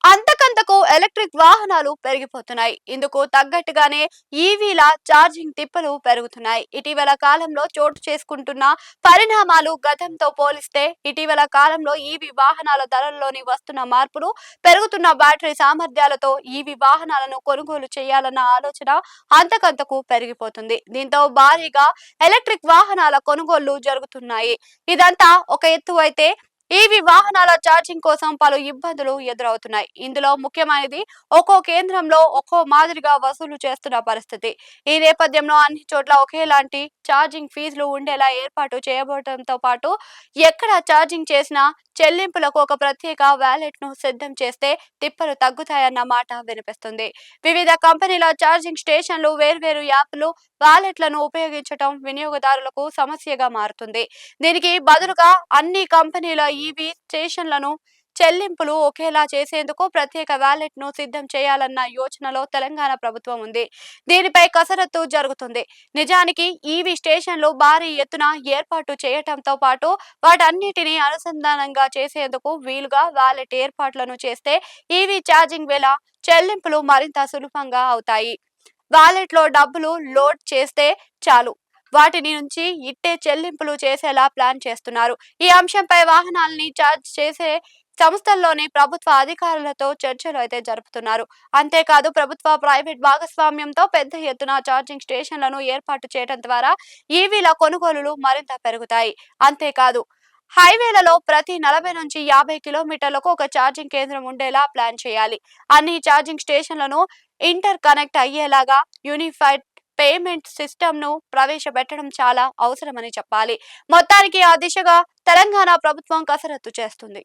అంతకంతకు ఎలక్ట్రిక్ వాహనాలు పెరిగిపోతున్నాయి. ఇందుకు తగ్గట్టుగానే ఈవీల ఛార్జింగ్ తిప్పలు పెరుగుతున్నాయి. ఇటీవల కాలంలో చోటు చేసుకుంటున్న పరిణామాలు గతంతో పోలిస్తే ఇటీవల కాలంలో ఈవీ వాహనాల ధరల్లోని వస్తున్న మార్పులు, పెరుగుతున్న బ్యాటరీ సామర్థ్యాలతో ఈవీ వాహనాలను కొనుగోలు చేయాలన్న ఆలోచన అంతకంతకు పెరిగిపోతుంది. దీంతో భారీగా ఎలక్ట్రిక్ వాహనాల కొనుగోళ్లు జరుగుతున్నాయి. ఇదంతా ఒక ఎత్తు అయితే ఈవీ వాహనాల ఛార్జింగ్ కోసం పలు ఇబ్బందులు ఎదురవుతున్నాయి. ఇందులో ముఖ్యమైనది ఒక్కో కేంద్రంలో ఒక్కో మాదిరిగా వసూలు చేస్తున్న పరిస్థితి. ఈ నేపథ్యంలో అన్ని చోట్ల ఒకేలాంటి ఛార్జింగ్ ఫీజులు ఉండేలా ఏర్పాటు చేయబడటంతో పాటు ఎక్కడ ఛార్జింగ్ చేసినా చెల్లింపులకు ఒక ప్రత్యేక వ్యాలెట్ ను సిద్ధం చేస్తే తిప్పలు తగ్గుతాయన్న మాట వినిపిస్తుంది. వివిధ కంపెనీల ఛార్జింగ్ స్టేషన్లు వేర్వేరు యాప్లు వాలెట్లను ఉపయోగించడం వినియోగదారులకు సమస్యగా మారుతుంది. దీనికి బదులుగా అన్ని కంపెనీల ఈవీ స్టేషన్లను చెల్లింపులు ఒకేలా చేసేందుకు ప్రత్యేక వ్యాలెట్ ను సిద్ధం చేయాలన్న యోచనలో తెలంగాణ ప్రభుత్వం ఉంది. దీనిపై కసరత్తు జరుగుతుంది. నిజానికి ఈవీ స్టేషన్లు భారీ ఎత్తున ఏర్పాటు చేయటంతో పాటు వాటన్నిటిని అనుసంధానంగా చేసేందుకు వీలుగా వ్యాలెట్ ఏర్పాట్లను చేస్తే ఈవీ ఛార్జింగ్ వేళ చెల్లింపులు మరింత సులభంగా అవుతాయి. వాలెట్ లో డబ్బులు లోడ్ చేస్తే చాలు, వాటిని నుంచి ఇట్టే చెల్లింపులు చేసేలా ప్లాన్ చేస్తున్నారు. ఈ అంశంపై వాహనాలని ఛార్జ్ చేసే సంస్థల్లోని ప్రభుత్వ అధికారులతో చర్చలు అయితే జరుపుతున్నారు. అంతేకాదు ప్రభుత్వ ప్రైవేట్ భాగస్వామ్యంతో పెద్ద ఎత్తున ఛార్జింగ్ స్టేషన్లను ఏర్పాటు చేయడం ద్వారా ఈవీల కొనుగోలులు మరింత పెరుగుతాయి. అంతేకాదు హైవేలలో ప్రతి 40 నుంచి 50 కిలోమీటర్లకు ఒక ఛార్జింగ్ కేంద్రం ఉండేలా ప్లాన్ చేయాలి. అన్ని ఛార్జింగ్ స్టేషన్లను ఇంటర్ కనెక్ట్ అయ్యేలాగా యూనిఫైడ్ పేమెంట్ సిస్టమ్ ను ప్రవేశపెట్టడం చాలా అవసరమని చెప్పాలి. మొత్తానికి ఆ దిశగా తెలంగాణ ప్రభుత్వం కసరత్తు చేస్తుంది.